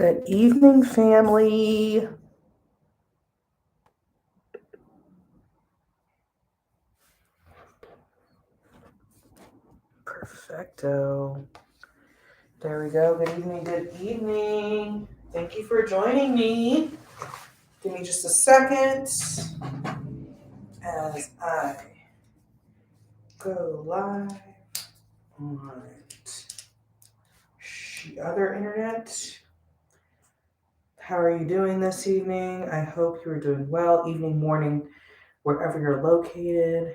Good evening, family. Perfecto. There we go. Good evening, good evening. Thank you for joining me. Give me just a second as I go live on the other internet. How are you doing this evening? I hope you are doing well. Evening, morning, wherever you're located.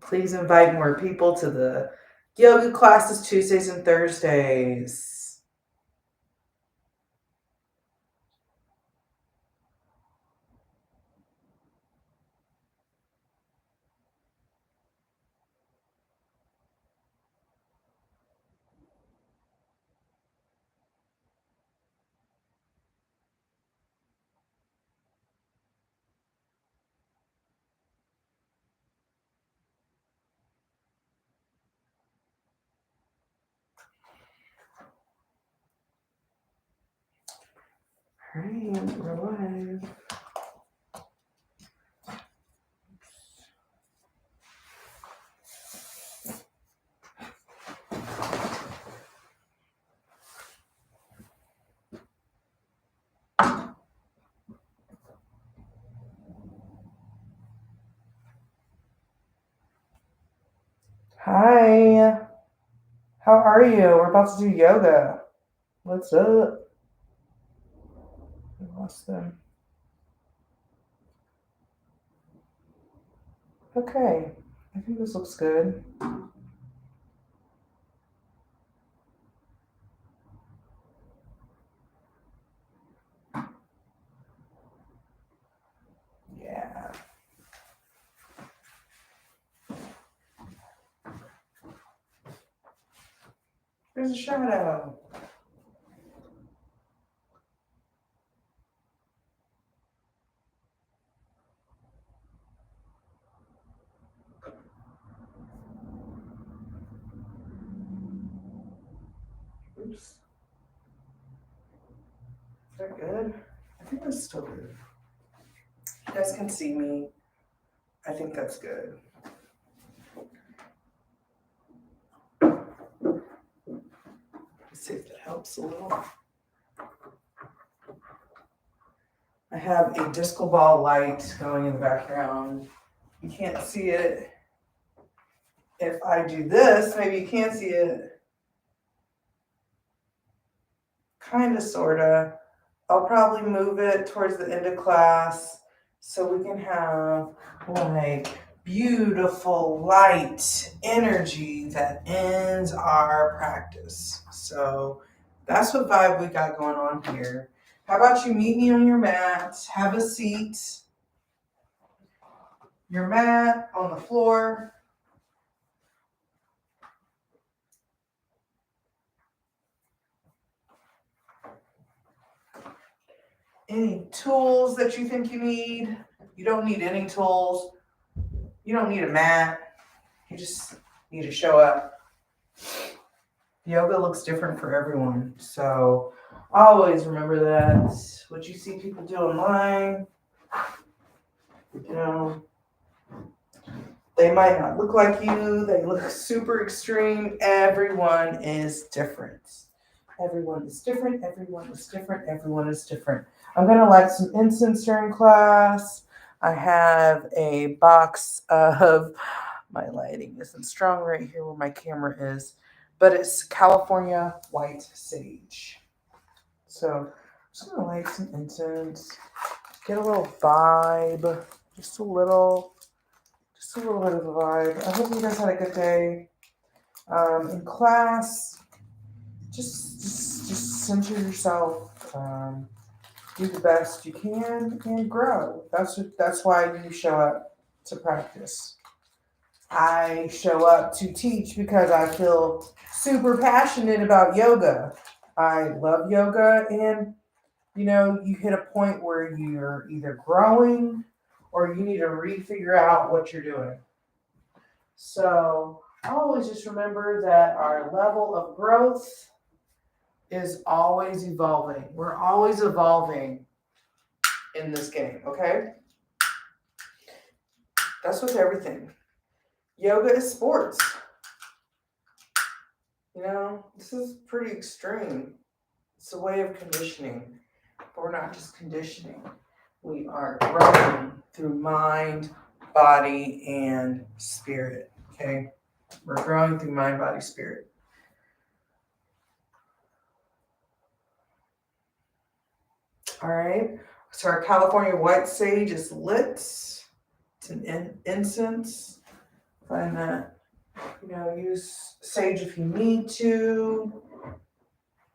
Please invite more people to the yoga classes Tuesdays and Thursdays. All right, we're live. Hi, how are you? We're about to do yoga. What's up? I lost them. Okay, I think this looks good. Yeah. There's a shadow. Oops. Is that good? I think that's still good. You guys can see me. I think that's good. Let's see if that helps a little. I have a disco ball light going in the background. You can't see it. If I do this, maybe you can see it. Kind of, sort of. I'll probably move it towards the end of class so we can have like beautiful light energy that ends our practice. So that's what vibe we got going on here. How about you meet me on your mat, have a seat, your mat on the floor. Any tools that you think you need? You don't need any tools. You don't need a mat. You just need to show up. Yoga looks different for everyone. So always remember that. What you see people do online, they might not look like you. They look super extreme. Everyone is different. Everyone is different. Everyone is different. Everyone is different. I'm going to light some incense during class. I have a box of, my lighting isn't strong right here where my camera is, but it's California white sage. So I'm just going to light some incense, get a little vibe, just a little bit of a vibe. I hope you guys had a good day. In class, just center yourself. Do the best you can and grow. That's why you show up to practice. I show up to teach because I feel super passionate about yoga. I love yoga, and you hit a point where you're either growing or you need to refigure out what you're doing. So always just remember that our level of growth is always evolving. We're always evolving in this game, okay? That's with everything. Yoga is sports. You know, this is pretty extreme. It's a way of conditioning. But we're not just conditioning. We are growing through mind, body, and spirit, okay? We're growing through mind, body, spirit. All right. So our California white sage is lit. It's an incense. Find that, use sage if you need to.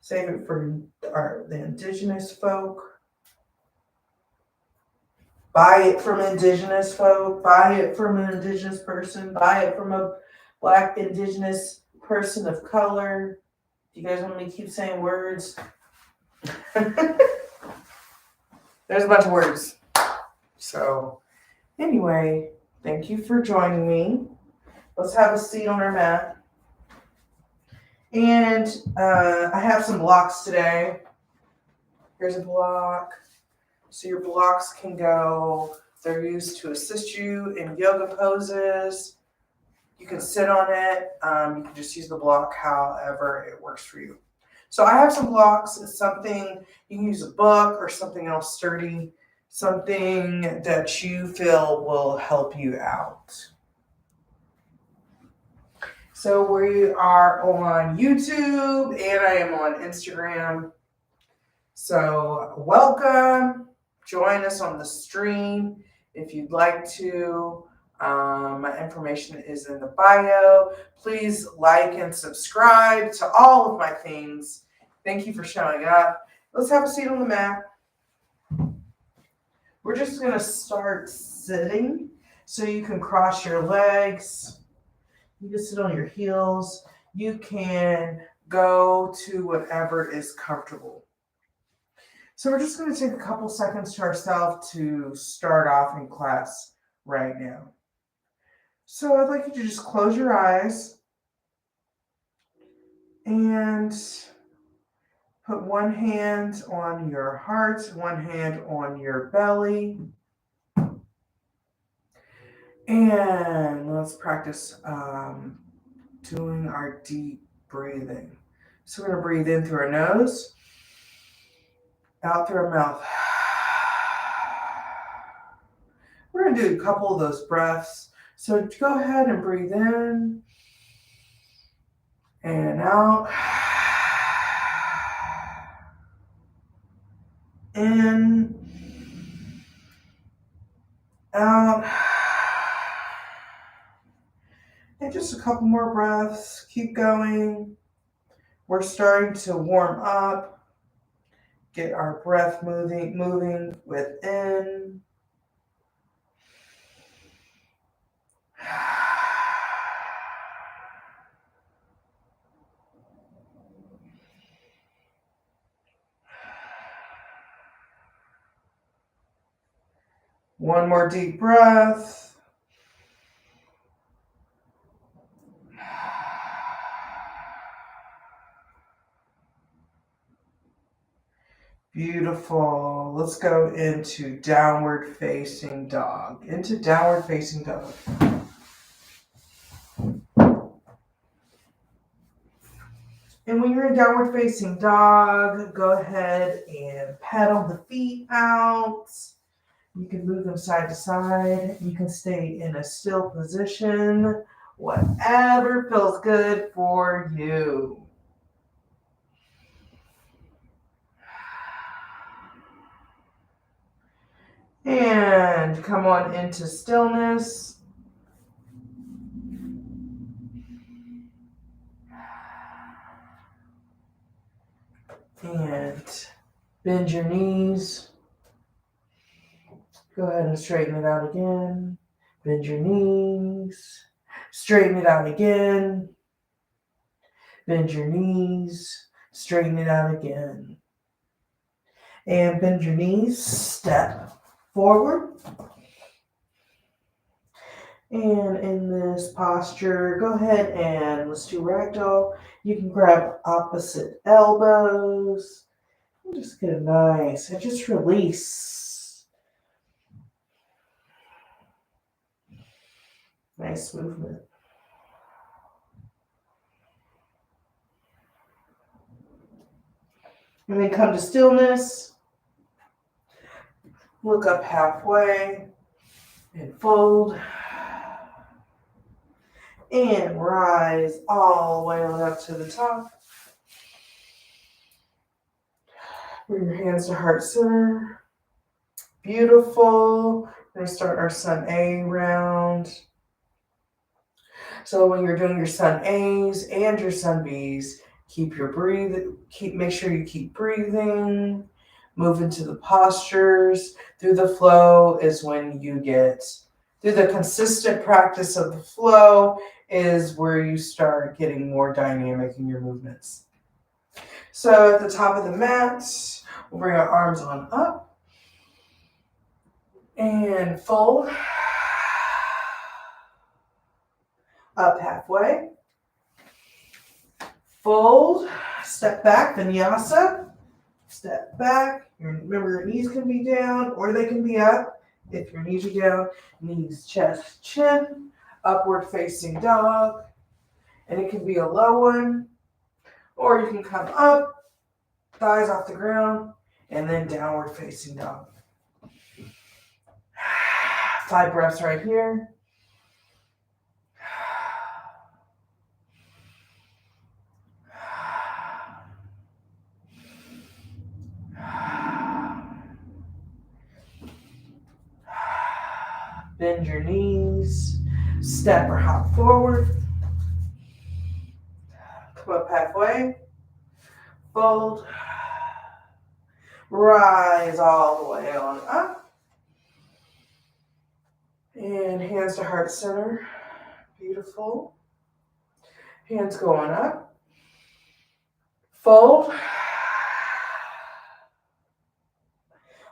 Save it for the indigenous folk. Buy it from indigenous folk. Buy it from an indigenous person. Buy it from a Black indigenous person of color. Do you guys want me to keep saying words? There's a bunch of words. So, anyway, thank you for joining me. Let's have a seat on our mat. And I have some blocks today. Here's a block. So your blocks can go, they're used to assist you in yoga poses. You can sit on it. You can just use the block however it works for you. So I have some blocks. It's something, you can use a book or something else sturdy, something that you feel will help you out. So we are on YouTube and I am on Instagram. So welcome. Join us on the stream if you'd like to. My information is in the bio. Please like and subscribe to all of my things. Thank you for showing up. Let's have a seat on the mat. We're just going to start sitting so you can cross your legs. You can sit on your heels. You can go to whatever is comfortable. So we're just going to take a couple seconds to ourselves to start off in class right now. So I'd like you to just close your eyes and put one hand on your heart, one hand on your belly. And let's practice doing our deep breathing. So we're going to breathe in through our nose, out through our mouth. We're going to do a couple of those breaths. So go ahead and breathe in and out. In, out. And just a couple more breaths. Keep going. We're starting to warm up. Get our breath moving within. One more deep breath. Beautiful. Let's go into downward facing dog. Into downward facing dog. And when you're in downward facing dog, go ahead and pedal the feet out. You can move them side to side. You can stay in a still position. Whatever feels good for you. And come on into stillness. And bend your knees. Go ahead and straighten it out again. Bend your knees. Straighten it out again. Bend your knees. Straighten it out again. And bend your knees. Step forward. And in this posture, go ahead and let's do ragdoll. You can grab opposite elbows. And just get a nice, and just release. Nice movement. And then come to stillness. Look up halfway and fold. And rise all the way on up to the top. Bring your hands to heart center. Beautiful. We're going to start our Sun A round. So when you're doing your Sun A's and your Sun B's, make sure you keep breathing. Move into the postures. Through the flow is when you get, through the consistent practice of the flow is where you start getting more dynamic in your movements. So at the top of the mat, we'll bring our arms on up and fold. Up halfway. Fold. Step back, vinyasa. Step back. Remember, your knees can be down or they can be up. If your knees are down, knees, chest, chin. Upward facing dog. And it can be a low one. Or you can come up, thighs off the ground, and then downward facing dog. 5 breaths right here. Bend your knees, step or hop forward. Come up halfway, fold, rise all the way on up. And hands to heart center, beautiful. Hands going up, fold,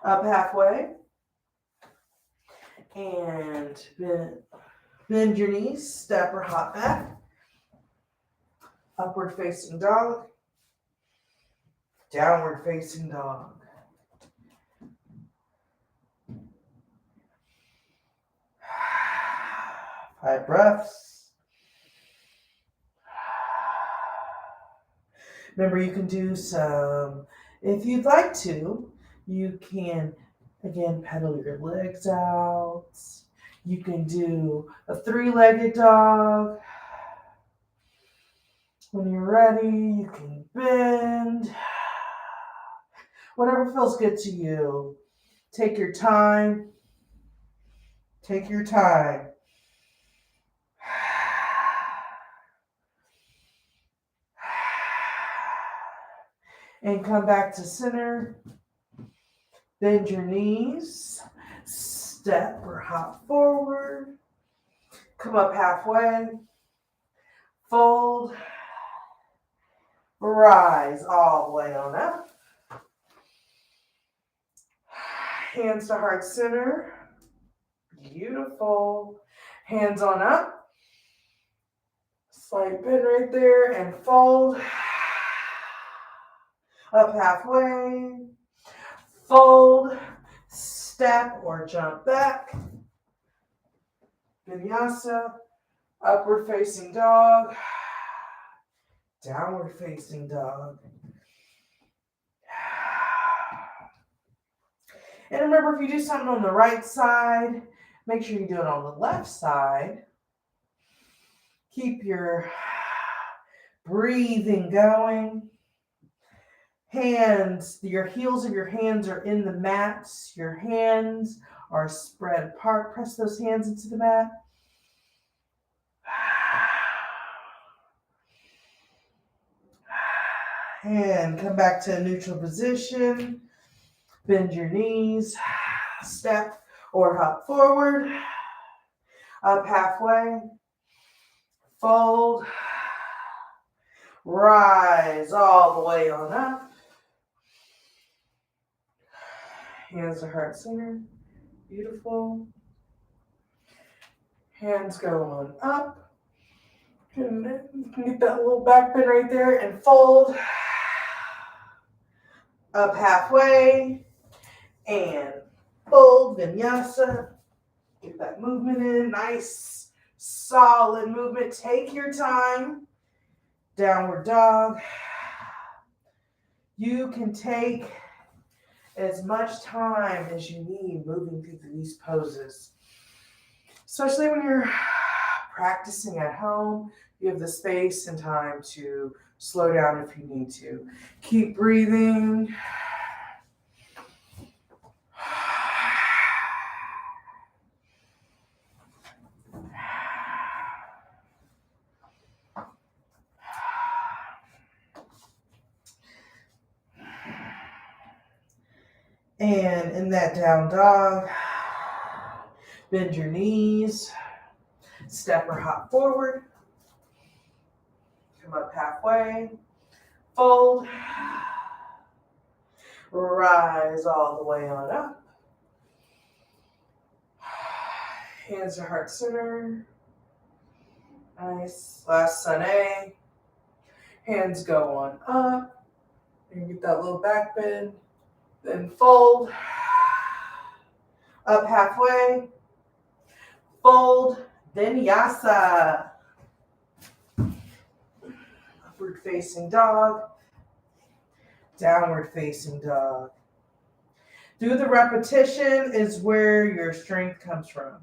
up halfway. And bend your knees, step or hop back. Upward facing dog. Downward facing dog. Five breaths. Remember, you can do some, if you'd like to, you can again, pedal your legs out. You can do a 3-legged dog. When you're ready, you can bend. Whatever feels good to you. Take your time. Take your time. And come back to center. Bend your knees. Step or hop forward. Come up halfway. Fold. Rise all the way on up. Hands to heart center. Beautiful. Hands on up. Slight bend right there and fold. Up halfway. Fold. Step or jump back. Vinyasa. Upward facing dog. Downward facing dog. And remember, if you do something on the right side, make sure you do it on the left side. Keep your breathing going. Hands, your heels of your hands are in the mat. Your hands are spread apart. Press those hands into the mat. And come back to a neutral position. Bend your knees. Step or hop forward. Up halfway. Fold. Rise all the way on up. Hands to heart center. Beautiful. Hands go on up. You can get that little back bend right there and fold. Up halfway and fold, vinyasa. Get that movement in, nice, solid movement. Take your time. Downward dog. You can take as much time as you need moving through these poses. Especially when you're practicing at home, you have the space and time to slow down if you need to. Keep breathing. And in that down dog, bend your knees, step or hop forward, come up halfway, fold, rise all the way on up. Hands to heart center. Nice. Last sun A. Hands go on up. You get that little back bend. Then fold. Up halfway. Fold. Vinyasa. Upward facing dog. Downward facing dog. Through the repetition is where your strength comes from.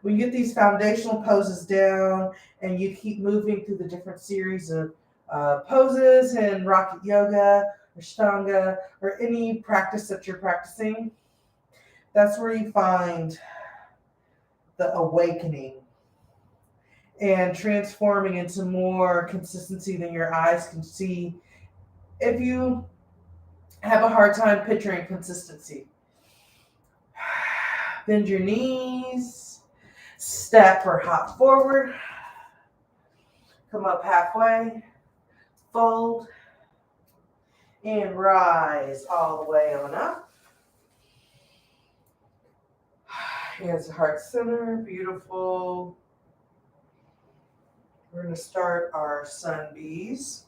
When you get these foundational poses down and you keep moving through the different series of poses in rocket yoga, Ashtanga, or any practice that you're practicing, that's where you find the awakening and transforming into more consistency than your eyes can see if you have a hard time picturing consistency. Bend your knees, step or hop forward, come up halfway, fold, and rise all the way on up. Hands to heart center, beautiful. We're going to start our sun bees.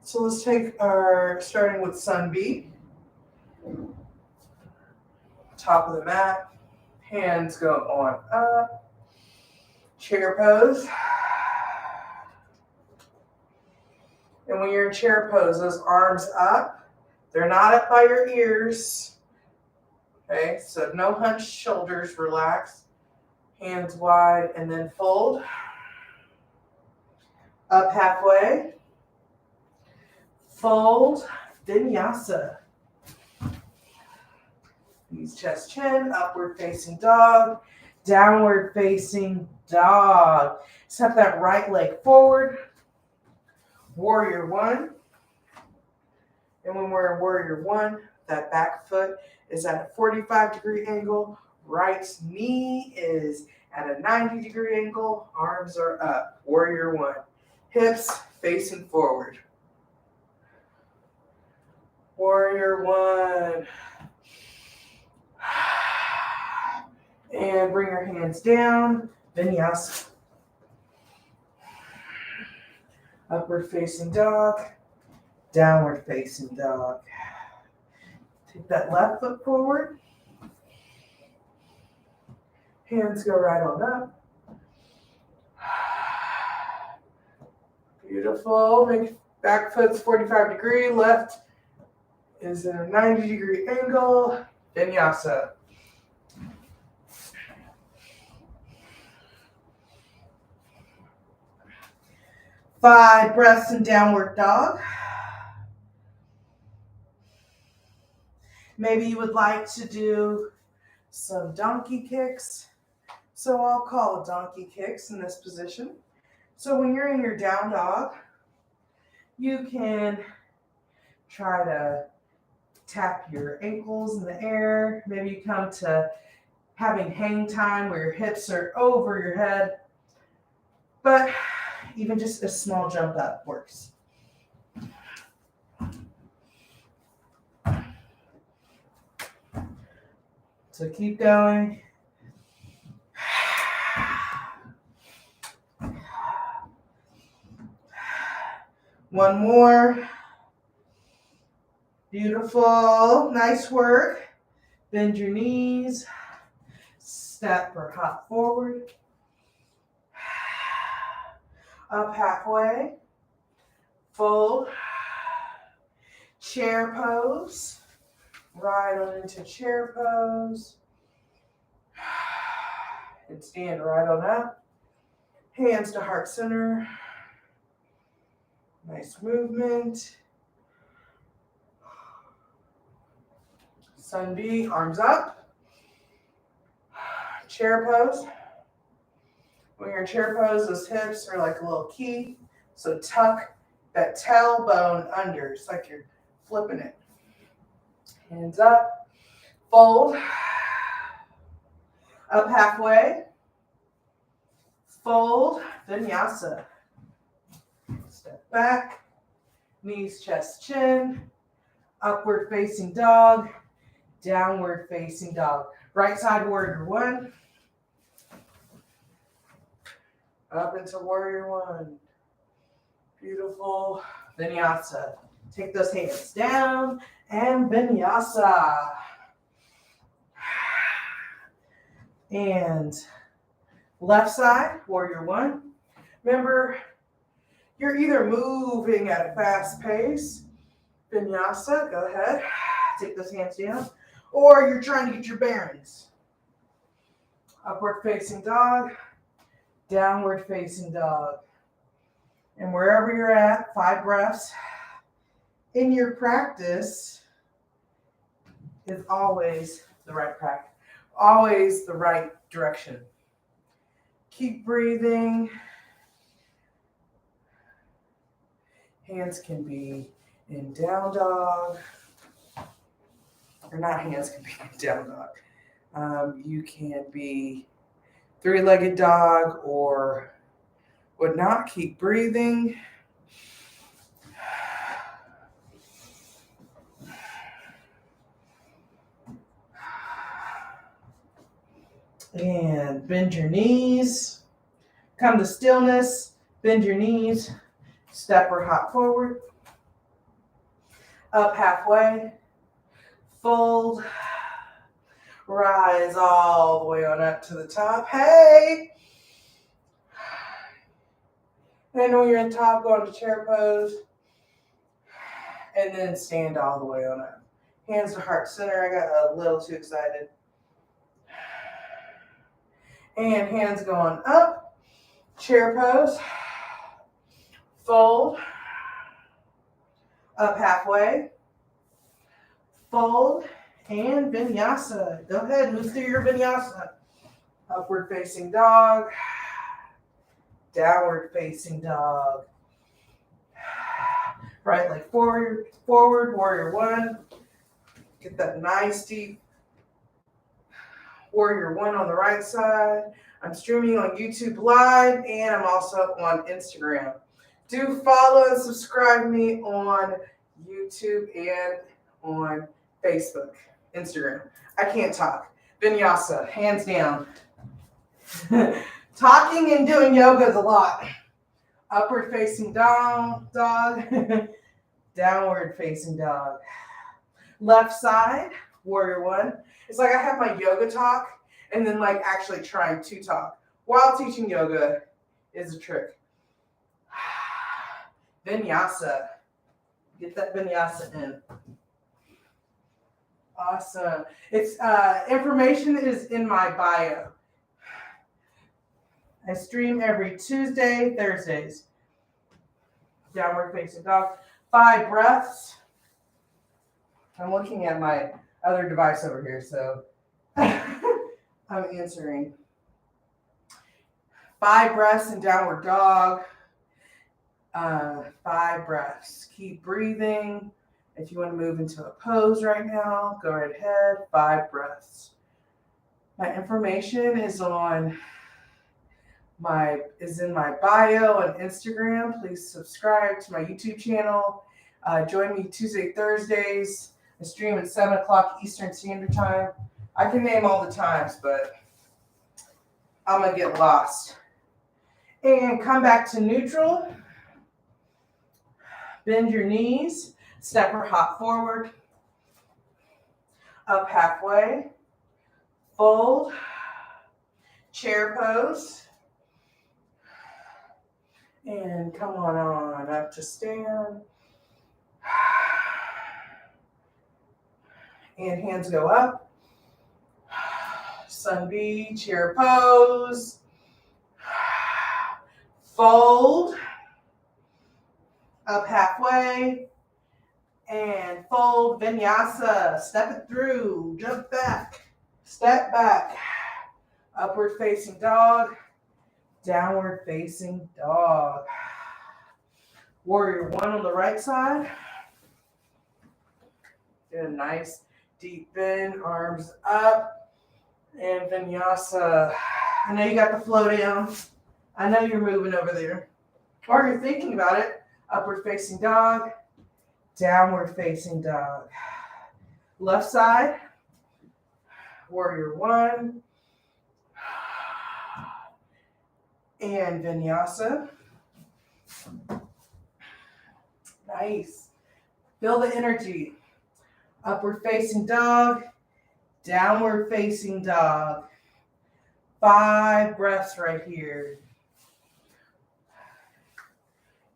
So let's take our, starting with sun bee. Top of the mat, hands go on up. Chair pose. And when you're in chair pose, those arms up. They're not up by your ears. Okay, so no hunched shoulders, relax. Hands wide and then fold. Up halfway. Fold, vinyasa. Knees, chest, chin, upward facing dog, downward facing dog. Step that right leg forward. Warrior one. And when we're in warrior one, that back foot is at a 45-degree angle. Right knee is at a 90-degree angle. Arms are up. Warrior one. Hips facing forward. Warrior one. And bring your hands down. Vinyasa. Upward facing dog. Downward facing dog. Take that left foot forward. Hands go right on up. Beautiful. Make back foot's 45-degree. Left is at a 90-degree angle. Vinyasa. Five breaths in downward dog. Maybe you would like to do some donkey kicks. So I'll call donkey kicks in this position. So when you're in your down dog, you can try to tap your ankles in the air. Maybe you come to having hang time where your hips are over your head. But even just a small jump up works. So keep going. One more. Beautiful. Nice work. Bend your knees. Step or hop forward. Up halfway. Fold. Chair pose. Right on into chair pose. And stand right on up. Hands to heart center. Nice movement. Sun B, arms up. Chair pose. When you're in chair pose, those hips are like a little key. So tuck that tailbone under. It's like you're flipping it. Hands up. Fold. Up halfway. Fold. Vinyasa. Step back. Knees, chest, chin. Upward facing dog. Downward facing dog. Right side warrior one. Up into warrior one. Beautiful. Vinyasa. Take those hands down and vinyasa. And left side, warrior one. Remember, you're either moving at a fast pace, vinyasa, go ahead, take those hands down, or you're trying to get your bearings. Upward facing dog, downward facing dog. And wherever you're at, 5 breaths. In your practice is always the right practice, always the right direction. Keep breathing. Hands can be in down dog, or not hands can be in down dog. You can be 3-legged dog or whatnot. Keep breathing. And bend your knees. Come to stillness. Bend your knees. Step or hop forward. Up halfway. Fold. Rise all the way on up to the top. Hey! And when you're in top, go into chair pose. And then stand all the way on up. Hands to heart center. I got a little too excited. And hands going up. Chair pose. Fold. Up halfway. Fold. And vinyasa. Go ahead, move through your vinyasa. Upward facing dog. Downward facing dog. Right leg forward, warrior one. Get that nice deep warrior one on the right side. I'm streaming on YouTube Live and I'm also on Instagram. Do follow and subscribe me on YouTube and on Facebook, Instagram. I can't talk. Vinyasa, hands down. Talking and doing yoga is a lot. Upward facing dog. Downward facing dog. Left side, warrior one. It's like I have my yoga talk and then like actually trying to talk while teaching yoga is a trick. Vinyasa. Get that vinyasa in. Awesome. It's information is in my bio. I stream every Tuesday, Thursdays. Downward facing dog. 5 breaths. I'm looking at my other device over here, so I'm answering. 5 breaths in downward dog. 5 breaths. Keep breathing. If you want to move into a pose right now, go right ahead. 5 breaths. My information is in my bio on Instagram. Please subscribe to my YouTube channel. Join me Tuesday, Thursdays. I stream at 7 o'clock Eastern Standard Time. I can name all the times, but I'm going to get lost. And come back to neutral. Bend your knees. Step or hop forward. Up halfway. Fold. Chair pose. And come on up to stand. And hands go up. Sun B, chair pose. Fold. Up halfway. And fold, vinyasa. Step it through. Jump back. Step back. Upward facing dog. Downward facing dog. Warrior one on the right side. Get a nice deep bend, arms up, and vinyasa. I know you got the flow down. I know you're moving over there. Or you're thinking about it. Upward facing dog, downward facing dog. Left side, warrior one, and vinyasa. Nice. Feel the energy. Upward facing dog, downward facing dog. 5 breaths right here.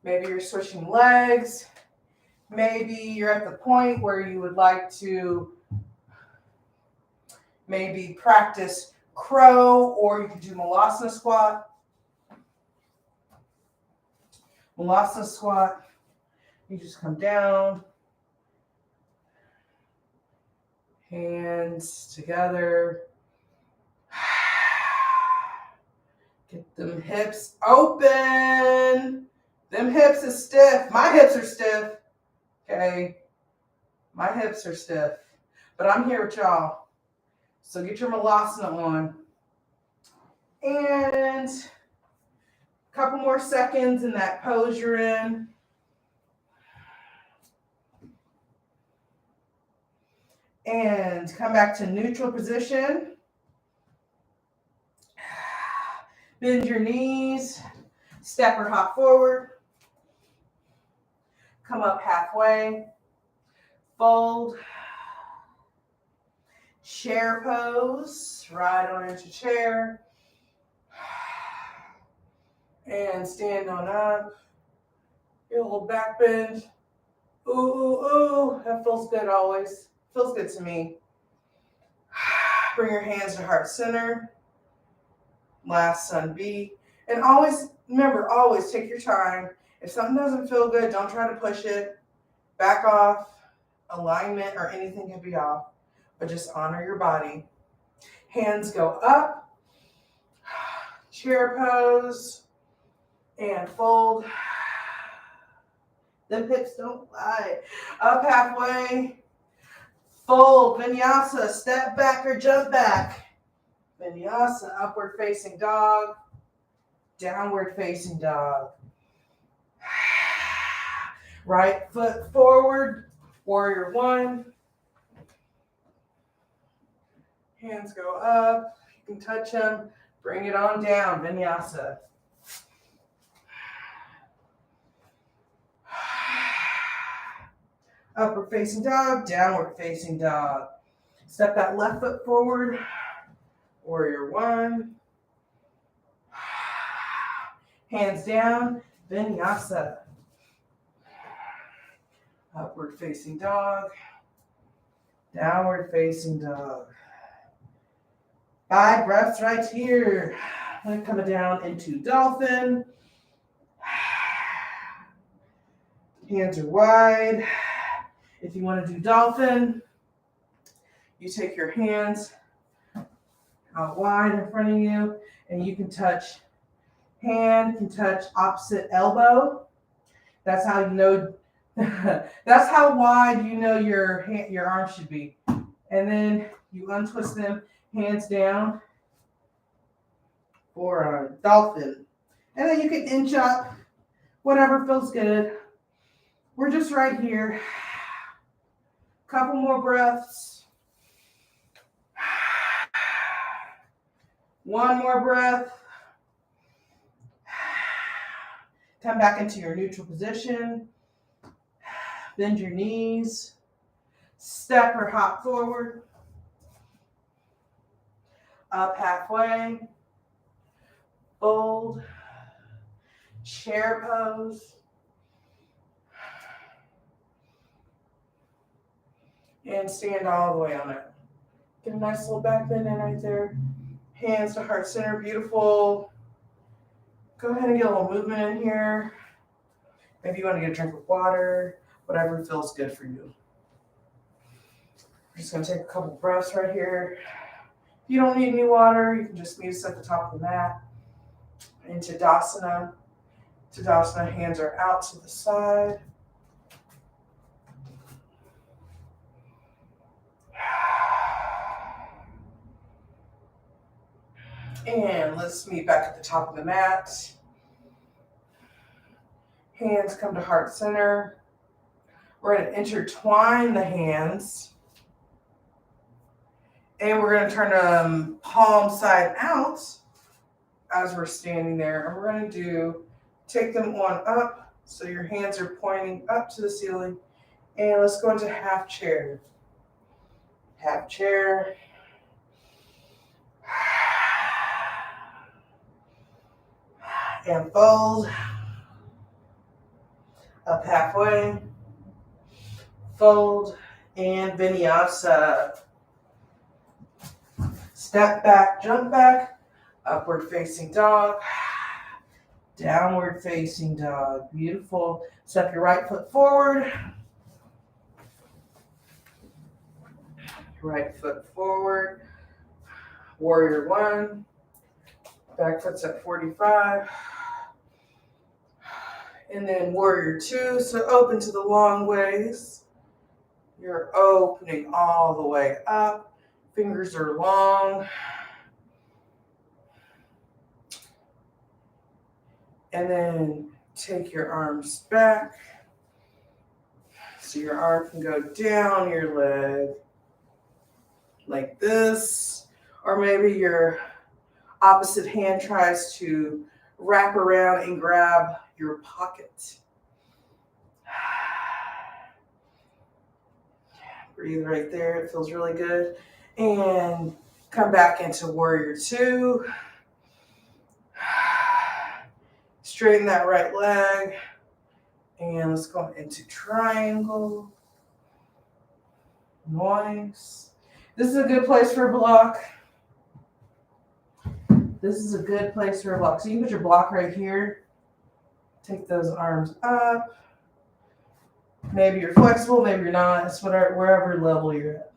Maybe you're switching legs. Maybe you're at the point where you would like to maybe practice crow, or you can do Malasana squat. Malasana squat, you just come down, hands together. Get them hips open. Them hips is stiff. My hips are stiff. Okay. My hips are stiff. But I'm here with y'all. So get your Malasana on. And a couple more seconds in that pose you're in. And come back to neutral position. Bend your knees. Step or hop forward. Come up halfway. Fold. Chair pose. Ride on into chair. And stand on up. Get a little back bend. Ooh, ooh, ooh. That feels good always. Feels good to me. Bring your hands to heart center. Last sun B. And always, remember, always take your time. If something doesn't feel good, don't try to push it. Back off. Alignment or anything can be off. But just honor your body. Hands go up. Chair pose. And fold. Them hips don't lie. Up halfway. Fold. Vinyasa. Step back or jump back. Vinyasa. Upward facing dog. Downward facing dog. Right foot forward. Warrior one. Hands go up. You can touch them. Bring it on down. Vinyasa. Upward facing dog. Downward facing dog. Step that left foot forward. Warrior one. Hands down. Vinyasa. Upward facing dog. Downward facing dog. 5 breaths right here. I'm coming down into dolphin. Hands are wide. If you want to do dolphin, you take your hands out wide in front of you, and you can touch, hand can touch opposite elbow. That's how you know, that's how wide you know your arm should be. And then you untwist them, hands down for a dolphin. And then you can inch up, whatever feels good. We're just right here. Couple more breaths. One more breath. Come back into your neutral position. Bend your knees. Step or hop forward. Up halfway. Fold. Chair pose. And stand all the way on it. Get a nice little back bend in right there. Hands to heart center. Beautiful. Go ahead and get a little movement in here. Maybe you want to get a drink of water. Whatever feels good for you. We're just going to take a couple breaths right here. If you don't need any water, you can just meet us at the top of the mat. In Tadasana. Tadasana, hands are out to the side. And let's meet back at the top of the mat. Hands come to heart center. We're going to intertwine the hands. And we're going to turn them palm side out as we're standing there. And we're going to take them on up. So your hands are pointing up to the ceiling. And let's go into half chair. Half chair. And fold. Up halfway. Fold. And vinyasa. Step back, jump back. Upward facing dog. Downward facing dog. Beautiful. Step your right foot forward. Right foot forward. Warrior one. Back foot's at 45. And then warrior two. So open to the long ways. You're opening all the way up. Fingers are long. And then take your arms back. So your arm can go down your leg like this. Or maybe your opposite hand tries to wrap around and grab your pocket. Breathe right there. It feels really good. And come back into warrior two. Straighten that right leg. And let's go into triangle. Nice. This is a good place for a block. This is a good place for a block. So you can put your block right here. Take those arms up. Maybe you're flexible, maybe you're not. It's wherever level you're at.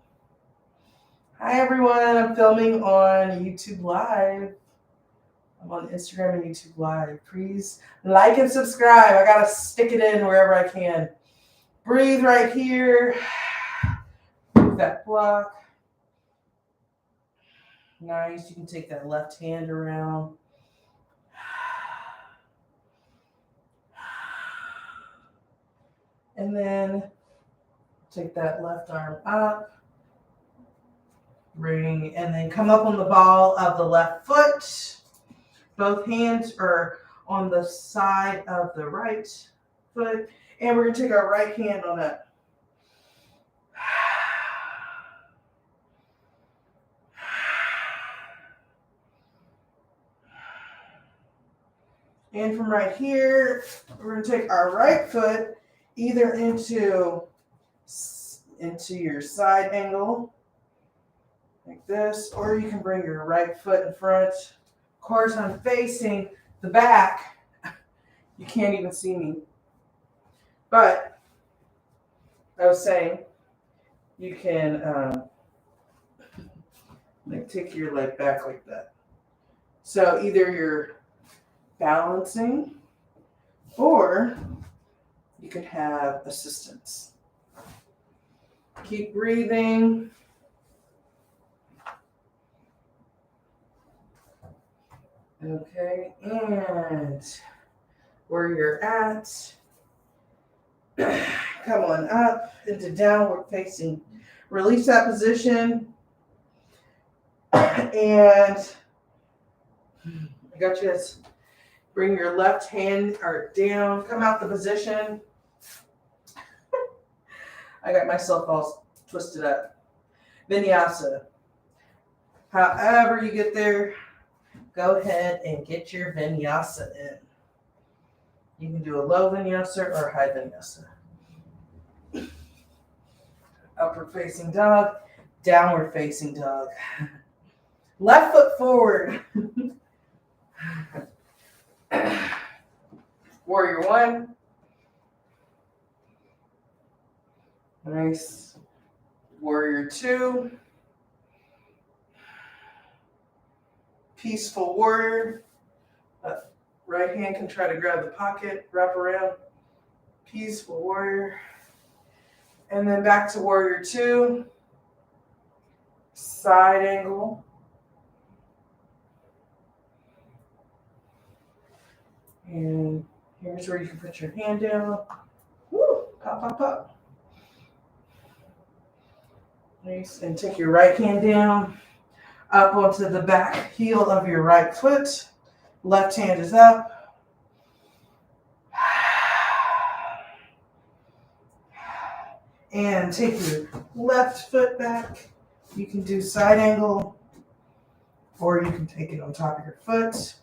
Hi everyone, I'm filming on YouTube Live. I'm on Instagram and YouTube Live. Please like and subscribe. I gotta stick it in wherever I can. Breathe right here. Move that block. Nice. You can take that left hand around. And then take that left arm up. Bring, and then come up on the ball of the left foot. Both hands are on the side of the right foot. And we're going to take our right hand on that. And from right here, we're going to take our right foot either into your side angle, like this, or you can bring your right foot in front. Of course, I'm facing the back. You can't even see me. But I was saying, you can take your leg back like that. So either you're balancing or you can have assistance. Keep breathing. Okay, and where you're at, come on up into downward facing. Release that position and I got you. Bring your left hand or down. Come out the position. I got myself all twisted up. Vinyasa. However you get there, go ahead and get your vinyasa in. You can do a low vinyasa or a high vinyasa. Upward facing dog, downward facing dog. Left foot forward. Warrior one. Nice. Warrior two. Peaceful warrior. Right hand can try to grab the pocket, wrap around. Peaceful warrior. And then back to warrior two. Side angle. And here's where you can put your hand down. Woo! Pop, pop, pop. Nice. And take your right hand down, up onto the back heel of your right foot. Left hand is up. And take your left foot back. You can do side angle, or you can take it on top of your foot.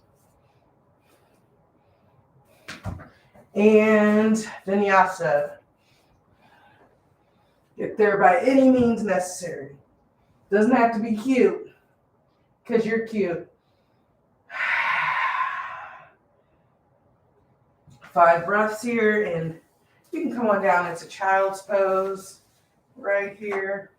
And vinyasa. Get there by any means necessary. Doesn't have to be cute, because you're cute. 5 breaths here, and you can come on down into child's pose right here.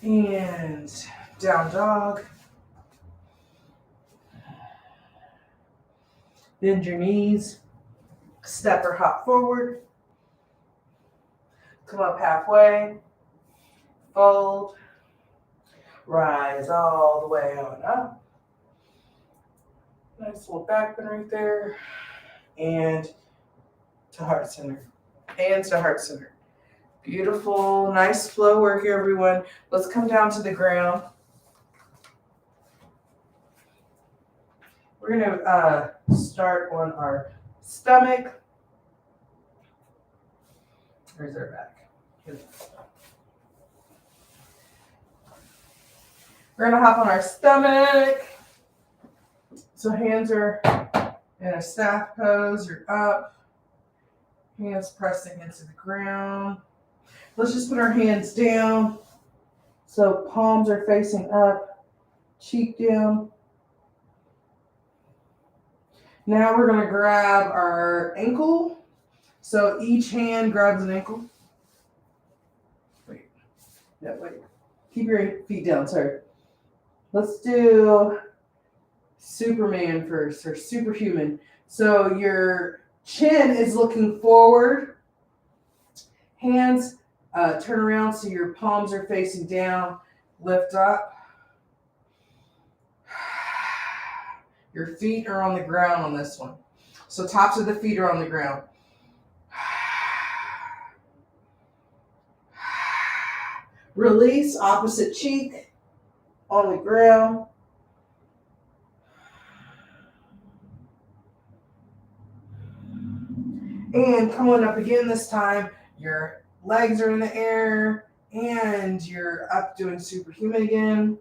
And down dog. Bend your knees. Step or hop forward. Come up halfway. Fold. Rise all the way on up. Nice little back bend right there. And to heart center. Hands to heart center. Beautiful, nice flow work here, everyone. Let's come down to the ground. We're going to start on our stomach. Where's our back? We're going to hop on our stomach. So hands are in a staff pose. You're up. Hands pressing into the ground. Let's just put our hands down. So palms are facing up, cheek down. Now we're going to grab our ankle. So each hand grabs an ankle. Wait. Keep your feet down, sorry. Let's do Superman first, or superhuman. So your chin is looking forward. Hands turn around so your palms are facing down. Lift up. Your feet are on the ground on this one. So tops of the feet are on the ground. Release, opposite cheek on the ground. And come on up again this time. Your legs are in the air, and you're up doing superhuman again.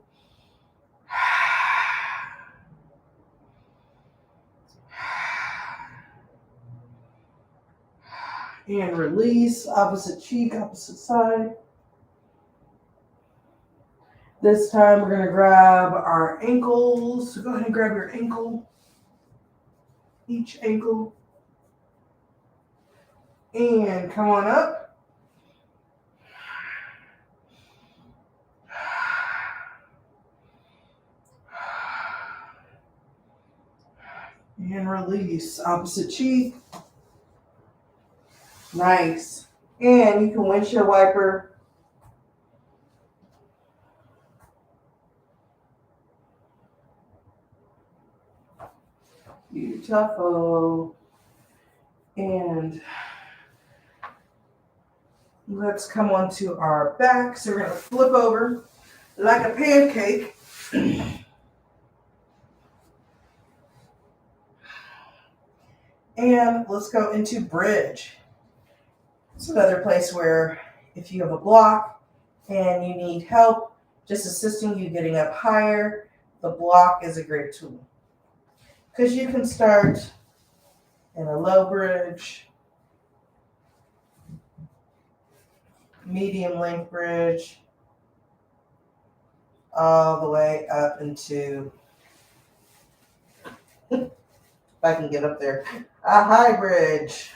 And release, opposite cheek, opposite side. This time we're going to grab our ankles. So go ahead and grab your ankle. Each ankle. And come on up. And release, opposite cheek. Nice. And you can windshield wiper Beautiful. And let's come onto our back. So we're going to flip over like a pancake. And let's go into bridge. It's another place where if you have a block and you need help just assisting you getting up higher, the block is a great tool. Because you can start in a low bridge, medium length bridge, all the way up into, if I can get up there, a high bridge.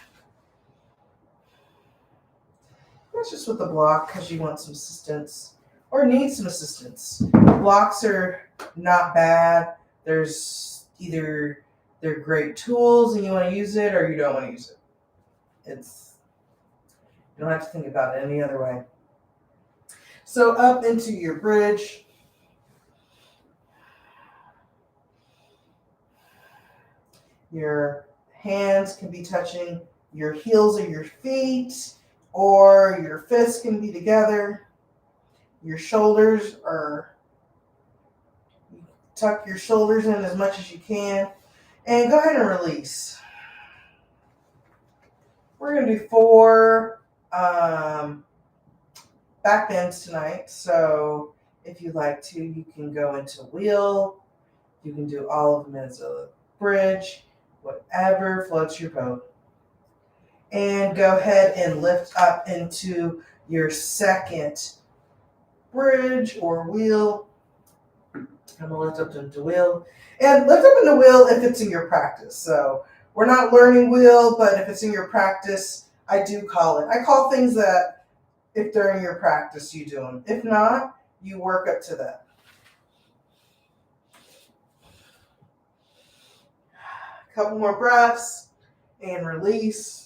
That's just with the block because you want some assistance or need some assistance. Blocks are not bad. There's either they're great tools and you want to use it or you don't want to use it. You don't have to think about it any other way. So up into your bridge. Your hands can be touching your heels of your feet, or your fists can be together. Your shoulders tuck your shoulders in as much as you can. And go ahead and release. We're going to do 4 back bends tonight. So if you'd like to, you can go into wheel. You can do all of them as a bridge, whatever floats your boat. And go ahead and lift up into your second bridge or wheel. I'm going to lift up into wheel. And lift up into wheel if it's in your practice. So we're not learning wheel, but if it's in your practice, I do call it. I call things that if they're in your practice, you do them. If not, you work up to that. A couple more breaths and release.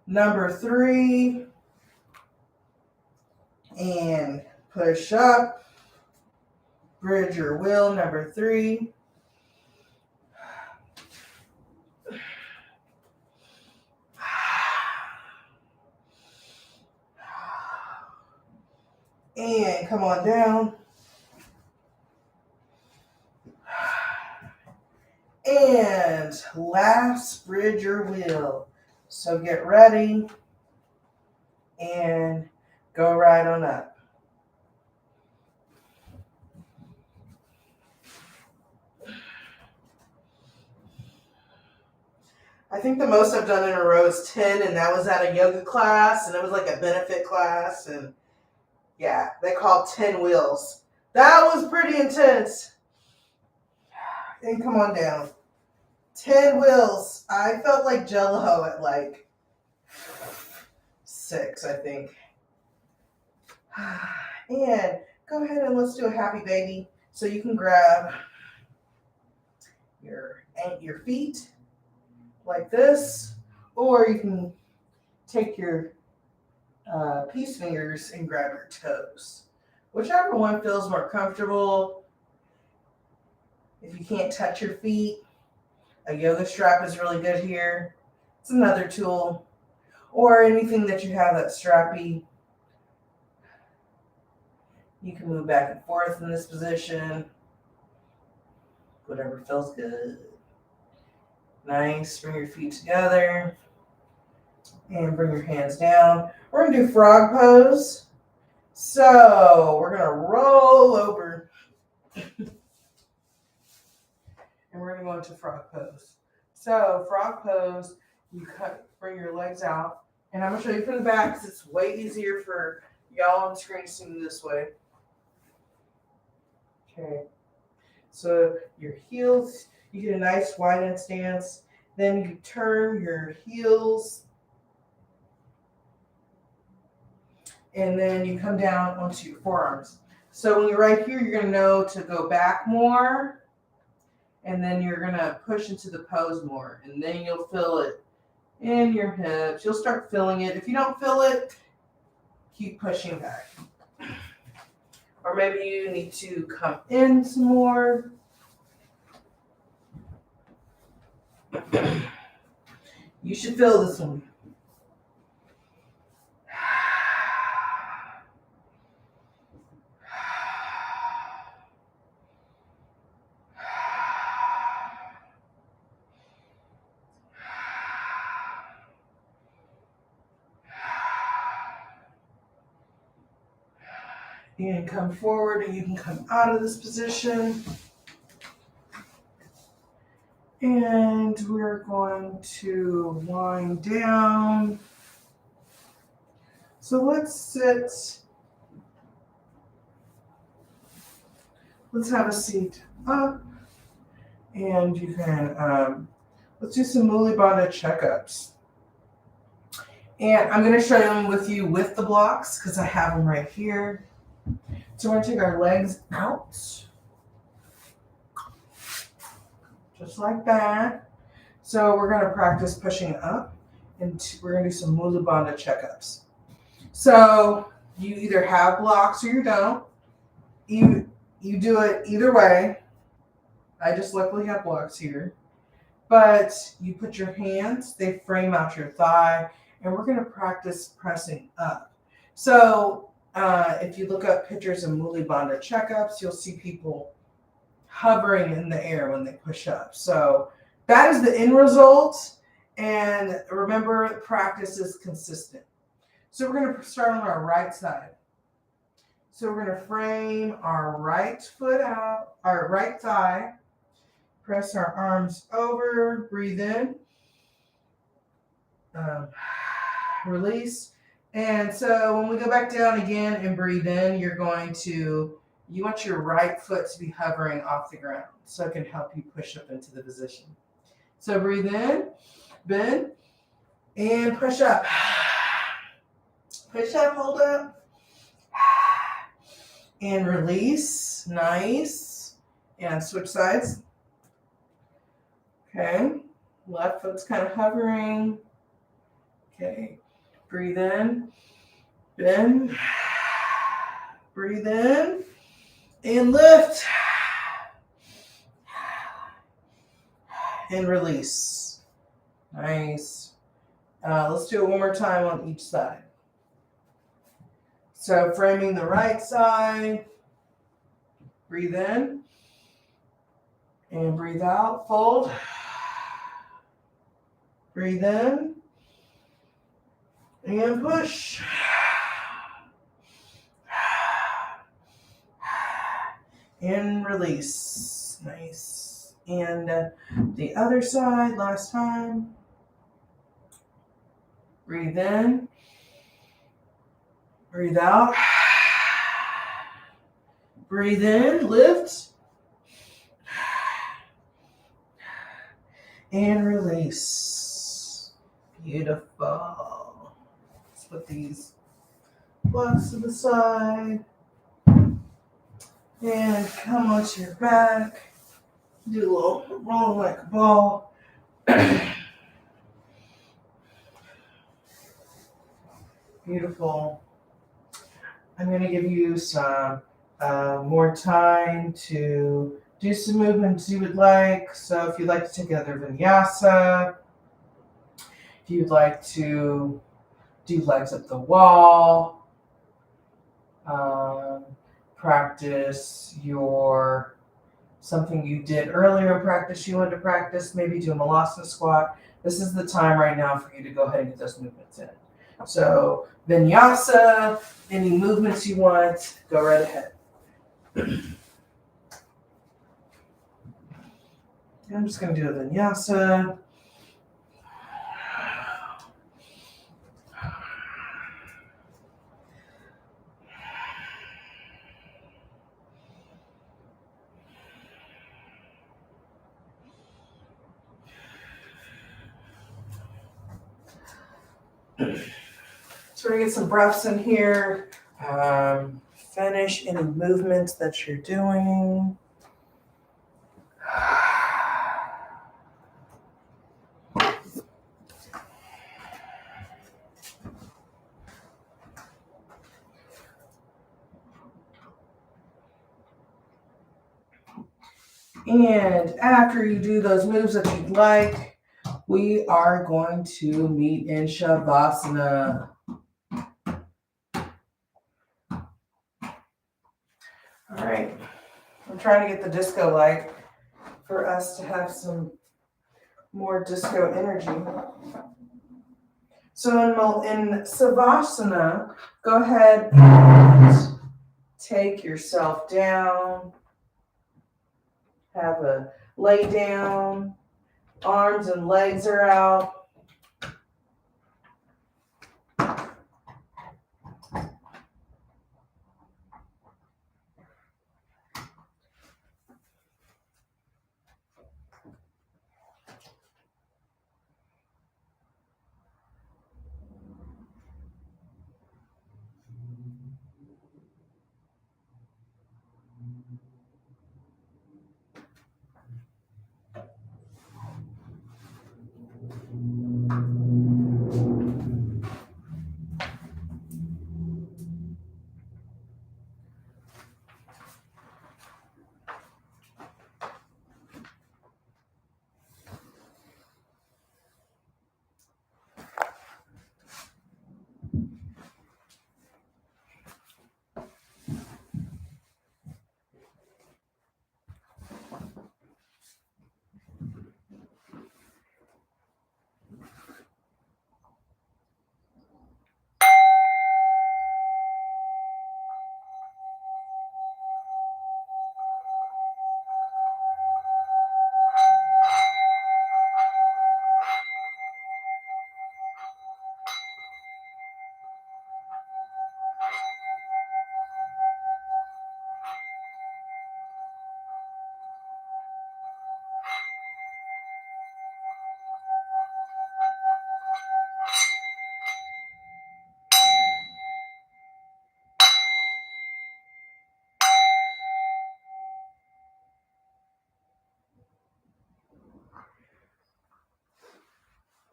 Number 3, and push up, bridge or wheel, number 3. And come on down. And last bridge or wheel. So get ready and go right on up. I think the most I've done in a row is 10, and that was at a yoga class, and it was like a benefit class, and yeah, they called 10 wheels. That was pretty intense. And come on down. 10 wheels. I felt like Jello at like 6, I think. And go ahead and let's do a happy baby. So you can grab your feet like this, or you can take your peace fingers and grab your toes. Whichever one feels more comfortable. If you can't touch your feet, a yoga strap is really good here. It's another tool. Or anything that you have that's strappy. You can move back and forth in this position. Whatever feels good. Nice. Bring your feet together. And bring your hands down. We're going to do frog pose. So we're going to roll over. And we're going to go into frog pose. So frog pose, you bring your legs out. And I'm going to show you from the back because it's way easier for y'all on the screen to see this way. Okay. So your heels, you get a nice wide end stance. Then you turn your heels. And then you come down onto your forearms. So when you're right here, you're going to know to go back more. And then you're going to push into the pose more. And then you'll feel it in your hips. You'll start feeling it. If you don't feel it, keep pushing back. All or maybe you need to come in some more. You should feel this one. You can come forward and you can come out of this position. And we're going to wind down. So let's sit. Let's have a seat up. And you can, let's do some Muli Bandha checkups. And I'm going to show them with you with the blocks because I have them right here. So we're going to take our legs out. Just like that. So we're going to practice pushing up, and we're going to do some Muli Bandha checkups. So you either have blocks or you don't. You do it either way. I just luckily have blocks here. But you put your hands, they frame out your thigh, and we're going to practice pressing up. So if you look up pictures of Muli Bandha checkups, you'll see people hovering in the air when they push up. So that is the end result. And remember, practice is consistent. So we're going to start on our right side. So we're going to frame our right foot out, our right thigh. Press our arms over, breathe in, release. And so when we go back down again and breathe in, you want your right foot to be hovering off the ground so it can help you push up into the position. So breathe in, bend, and push up. Push up, hold up, and release. Nice. And switch sides. Okay, left foot's kind of hovering. Okay, breathe in, bend, breathe in, and lift, and release. Nice. Let's do it one more time on each side. So framing the right side, breathe in, and breathe out, fold. Breathe in and push. And release. Nice. And the other side, last time. Breathe in. Breathe out. Breathe in, lift. And release. Beautiful. Let's put these blocks to the side. And come onto your back. Do a little roll like a ball. Beautiful. I'm going to give you some more time to do some movements you would like. So if you'd like to take another vinyasa, if you'd like to do legs up the wall, practice something you did earlier in practice you wanted to practice, maybe do a Malasana squat. This is the time right now for you to go ahead and get those movements in. So vinyasa, any movements you want, go right ahead. I'm just going to do a vinyasa. So we're going to get some breaths in here. Finish any movements that you're doing. And after you do those moves that you'd like, we are going to meet in Shavasana. All right. I'm trying to get the disco light for us to have some more disco energy. So in Savasana, go ahead and take yourself down. Have a lay down. Arms and legs are out.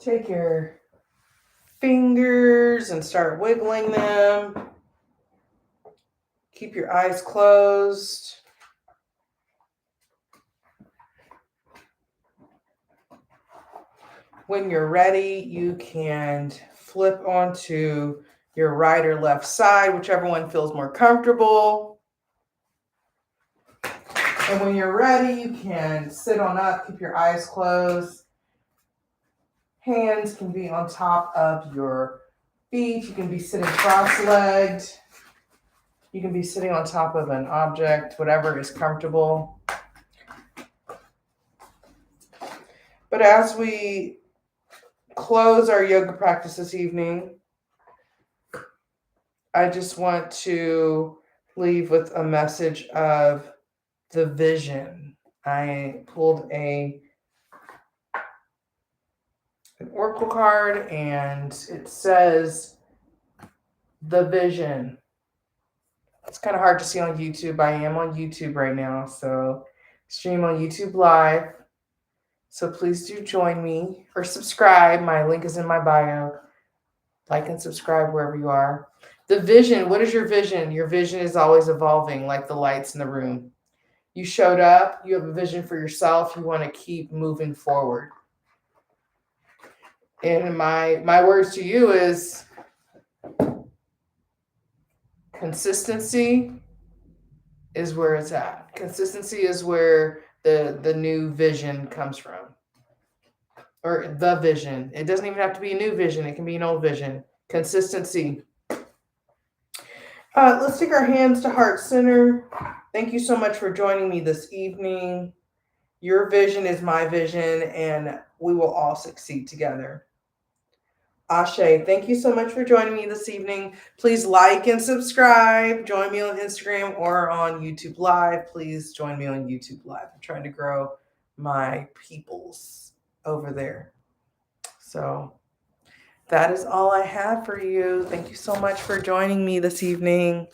Take your fingers and start wiggling them. Keep your eyes closed. When you're ready, you can flip onto your right or left side, whichever one feels more comfortable. And when you're ready, you can sit on up, keep your eyes closed. Hands can be on top of your feet. You can be sitting cross-legged. You can be sitting on top of an object, whatever is comfortable. But as we close our yoga practice this evening, I just want to leave with a message of the vision. I pulled an oracle card and it says the vision. It's kind of hard to see on YouTube. I am on YouTube right now, so stream on YouTube Live. So please do join me or subscribe. My link is in my bio. Like and subscribe wherever you are. The vision, what is your vision? Your vision is always evolving, like the lights in the room. You showed up, you have a vision for yourself, you want to keep moving forward. And my words to you is consistency is where it's at. Consistency is where the new vision comes from. Or the vision. It doesn't even have to be a new vision. It can be an old vision. Consistency. Let's take our hands to heart center. Thank you so much for joining me this evening. Your vision is my vision, and we will all succeed together. Ashe, thank you so much for joining me this evening. Please like and subscribe. Join me on Instagram or on YouTube Live. Please join me on YouTube Live. I'm trying to grow my peoples over there. So that is all I have for you. Thank you so much for joining me this evening.